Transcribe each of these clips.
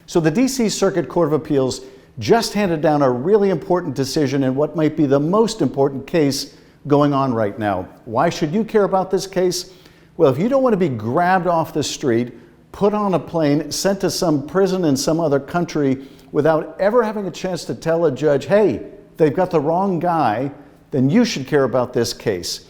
So the DC Circuit Court of Appeals just handed down a really important decision in what might be the most important case going on right now. Why should you care about this case? Well, if you don't want to be grabbed off the street, put on a plane, sent to some prison in some other country without ever having a chance to tell a judge, hey, they've got the wrong guy, then you should care about this case.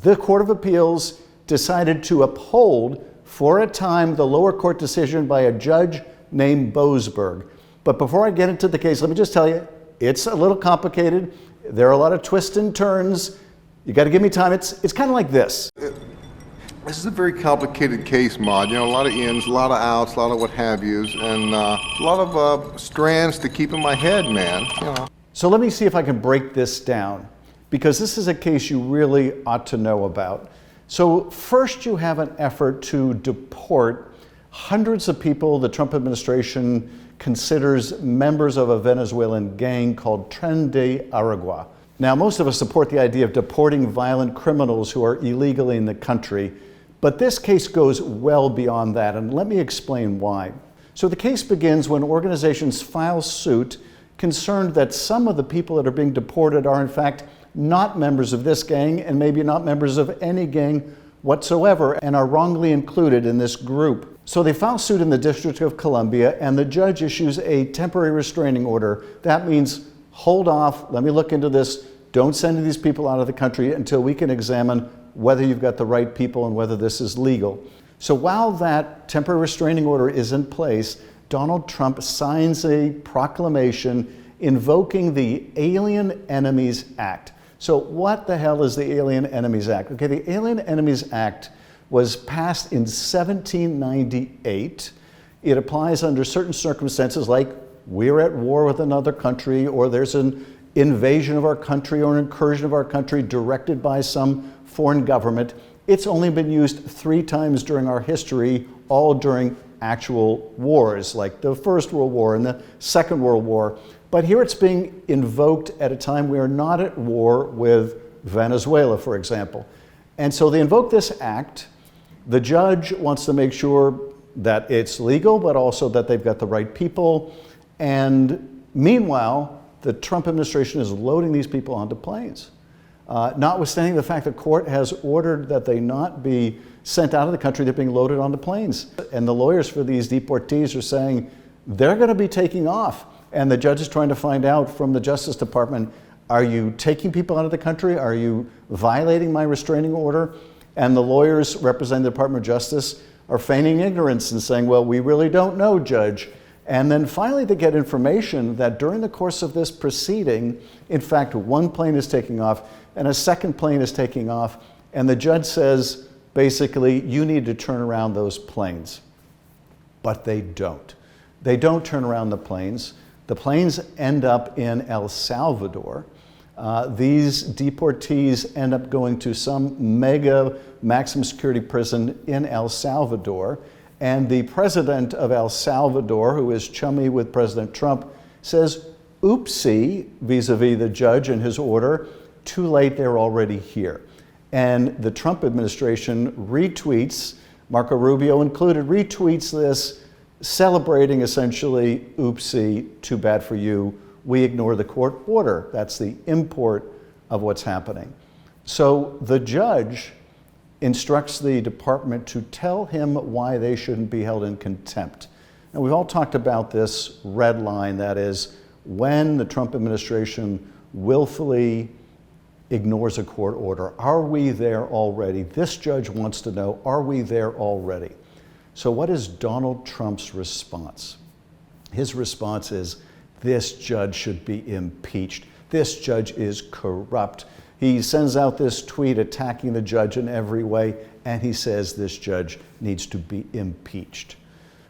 The Court of Appeals decided to uphold, for a time, the lower court decision by a judge named Boasberg. But before I get into the case, let me just tell you, it's a little complicated. There are a lot of twists and turns. You got to give me time. It's kind of like this. This is a very complicated case, Maude. You know, a lot of ins, a lot of outs, a lot of what have yous, and a lot of strands to keep in my head, man. You know. So let me see if I can break this down, because this is a case you really ought to know about. So first, you have an effort to deport hundreds of people the Trump administration considers members of a Venezuelan gang called Tren de Aragua. Now, most of us support the idea of deporting violent criminals who are illegally in the country, but this case goes well beyond that, and let me explain why. So the case begins when organizations file suit concerned that some of the people that are being deported are in fact not members of this gang and maybe not members of any gang whatsoever and are wrongly included in this group. So they file suit in the District of Columbia, and the judge issues a temporary restraining order. That means hold off, let me look into this, don't send these people out of the country until we can examine whether you've got the right people and whether this is legal. So while that temporary restraining order is in place, Donald Trump signs a proclamation invoking the Alien Enemies Act. So what the hell is the Alien Enemies Act? Okay, the Alien Enemies Act was passed in 1798. It applies under certain circumstances, like we're at war with another country, or there's an invasion of our country or an incursion of our country directed by some foreign government. It's only been used 3 times during our history, all during actual wars, like the First World War and the Second World War. But here it's being invoked at a time we are not at war with Venezuela, for example. And so they invoke this act. The judge wants to make sure that it's legal, but also that they've got the right people. And meanwhile, the Trump administration is loading these people onto planes. Notwithstanding the fact the court has ordered that they not be sent out of the country, they're being loaded onto planes. And the lawyers for these deportees are saying they're going to be taking off. And the judge is trying to find out from the Justice Department, are you taking people out of the country? Are you violating my restraining order? And the lawyers representing the Department of Justice are feigning ignorance and saying, well, we really don't know, Judge. And then finally they get information that during the course of this proceeding, in fact, one plane is taking off and a second plane is taking off. And the judge says, basically, you need to turn around those planes. But they don't. They don't turn around the planes. The planes end up in El Salvador. These deportees end up going to some mega maximum security prison in El Salvador. And the president of El Salvador, who is chummy with President Trump, says, oopsie, vis-a-vis the judge and his order, too late, they're already here. And the Trump administration retweets, Marco Rubio included, retweets this, celebrating essentially, oopsie, too bad for you, we ignore the court order. That's the import of what's happening. So the judge instructs the department to tell him why they shouldn't be held in contempt. And we've all talked about this red line, that is, when the Trump administration willfully ignores a court order. Are we there already? This judge wants to know, are we there already? So what is Donald Trump's response? His response is, this judge should be impeached. This judge is corrupt. He sends out this tweet attacking the judge in every way, and he says this judge needs to be impeached,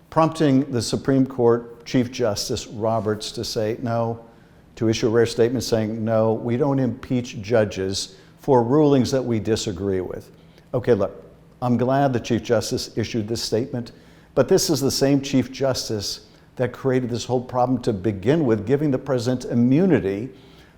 prompting the Supreme Court Chief Justice Roberts to say no, to issue a rare statement saying, no, we don't impeach judges for rulings that we disagree with. Okay, look, I'm glad the Chief Justice issued this statement, but this is the same Chief Justice that created this whole problem to begin with, giving the president immunity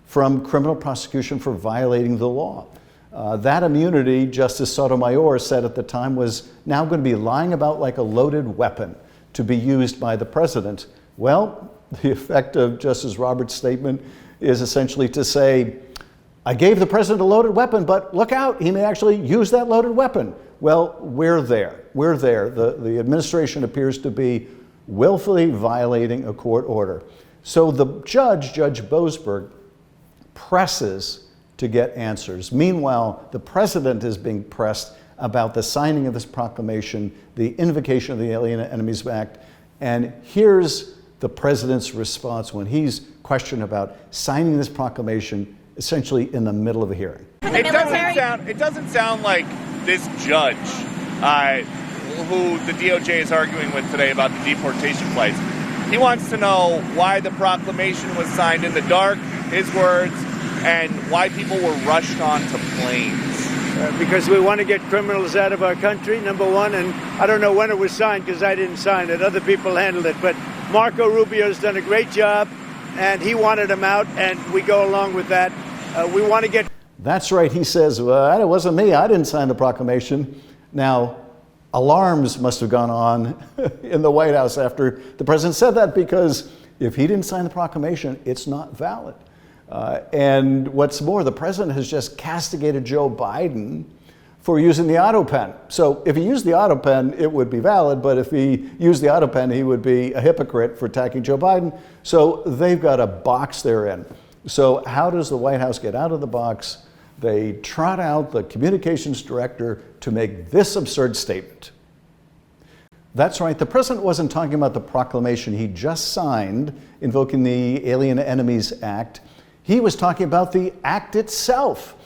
from criminal prosecution for violating the law. That immunity, Justice Sotomayor said at the time, was now going to be lying about like a loaded weapon to be used by the president Well, the effect of Justice Roberts' statement is essentially to say, I gave the president a loaded weapon, but look out, he may actually use that loaded weapon. Well, we're there. We're there. The administration appears to be willfully violating a court order. So the judge, Judge Boasberg, presses to get answers. Meanwhile, the president is being pressed about the signing of this proclamation, the invocation of the Alien Enemies Act, and here's the president's response when he's questioned about signing this proclamation essentially in the middle of a hearing. It doesn't sound like this judge, who the DOJ is arguing with today about the deportation flights, he wants to know why the proclamation was signed in the dark, his words, and why people were rushed onto planes. Because we want to get criminals out of our country, number one, and I don't know when it was signed because I didn't sign it. Other people handled it. But Marco Rubio's done a great job, and he wanted them out, and we go along with that. We want to get... That's right. He says, well, it wasn't me. I didn't sign the proclamation. Now, alarms must have gone on in the White House after the president said that, because if he didn't sign the proclamation, it's not valid. And what's more, the president has just castigated Joe Biden for using the auto pen. So if he used the auto pen, it would be valid, but if he used the auto pen, he would be a hypocrite for attacking Joe Biden. So they've got a box they're in. So how does the White House get out of the box? They trot out the communications director to make this absurd statement. That's right, the president wasn't talking about the proclamation he just signed invoking the Alien Enemies Act. He was talking about the act itself.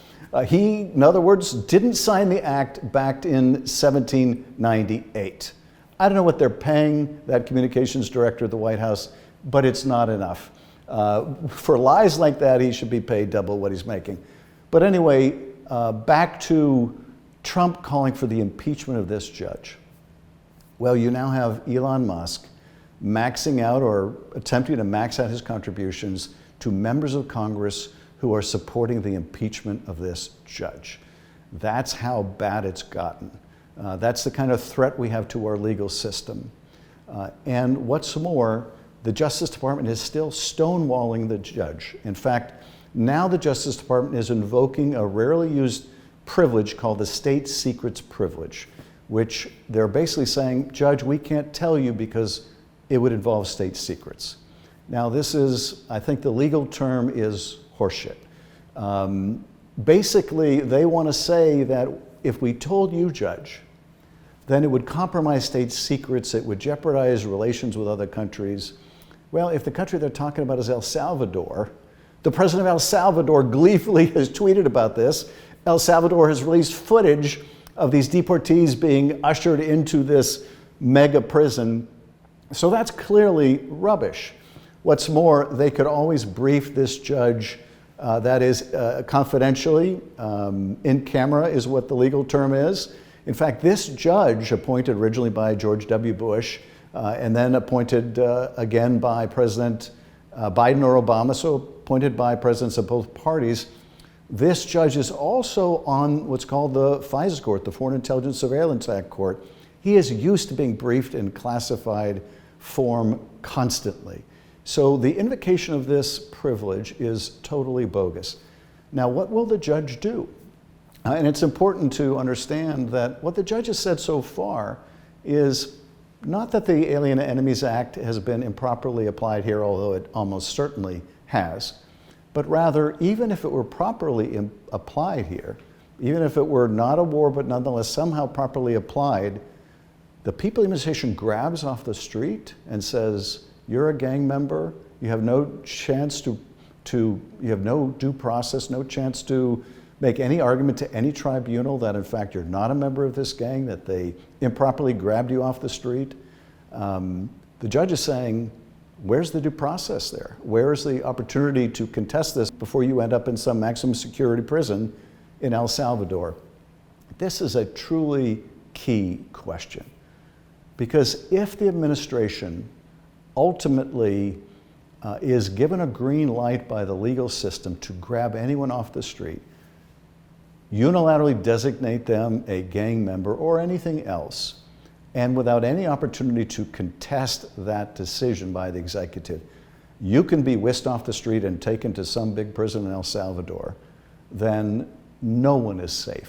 He, in other words, didn't sign the act back in 1798. I don't know what they're paying that communications director at the White House, but it's not enough. For lies like that, he should be paid double what he's making. But anyway, back to Trump calling for the impeachment of this judge. Well, you now have Elon Musk maxing out or attempting to max out his contributions to members of Congress who are supporting the impeachment of this judge. That's how bad it's gotten. That's the kind of threat we have to our legal system. And what's more, the Justice Department is still stonewalling the judge. In fact, now the Justice Department is invoking a rarely used privilege called the state secrets privilege, which they're basically saying, Judge, we can't tell you because it would involve state secrets. Now this is, I think the legal term is horseshit. Basically, they want to say that if we told you, Judge, then it would compromise state secrets, it would jeopardize relations with other countries. Well, if the country they're talking about is El Salvador, the president of El Salvador gleefully has tweeted about this. El Salvador has released footage of these deportees being ushered into this mega prison. So that's clearly rubbish. What's more, they could always brief this judge, that is confidentially, in camera is what the legal term is. In fact, this judge, appointed originally by George W. Bush, and then appointed again by President Biden or Obama, so appointed by presidents of both parties, this judge is also on what's called the FISA court, the Foreign Intelligence Surveillance Act court. He is used to being briefed in classified form constantly. So the invocation of this privilege is totally bogus. Now, what will the judge do? And it's important to understand that what the judge has said so far is not that the Alien Enemies Act has been improperly applied here, although it almost certainly has, but rather, even if it were properly applied here, even if it were not a war, but nonetheless somehow properly applied, the people administration grabs off the street and says, you're a gang member, you have no chance you have no due process, no chance to make any argument to any tribunal that in fact you're not a member of this gang, that they improperly grabbed you off the street. The judge is saying, where's the due process there? Where's the opportunity to contest this before you end up in some maximum security prison in El Salvador? This is a truly key question. Because if the administration ultimately is given a green light by the legal system to grab anyone off the street, unilaterally designate them a gang member or anything else, and without any opportunity to contest that decision by the executive, you can be whisked off the street and taken to some big prison in El Salvador, then no one is safe.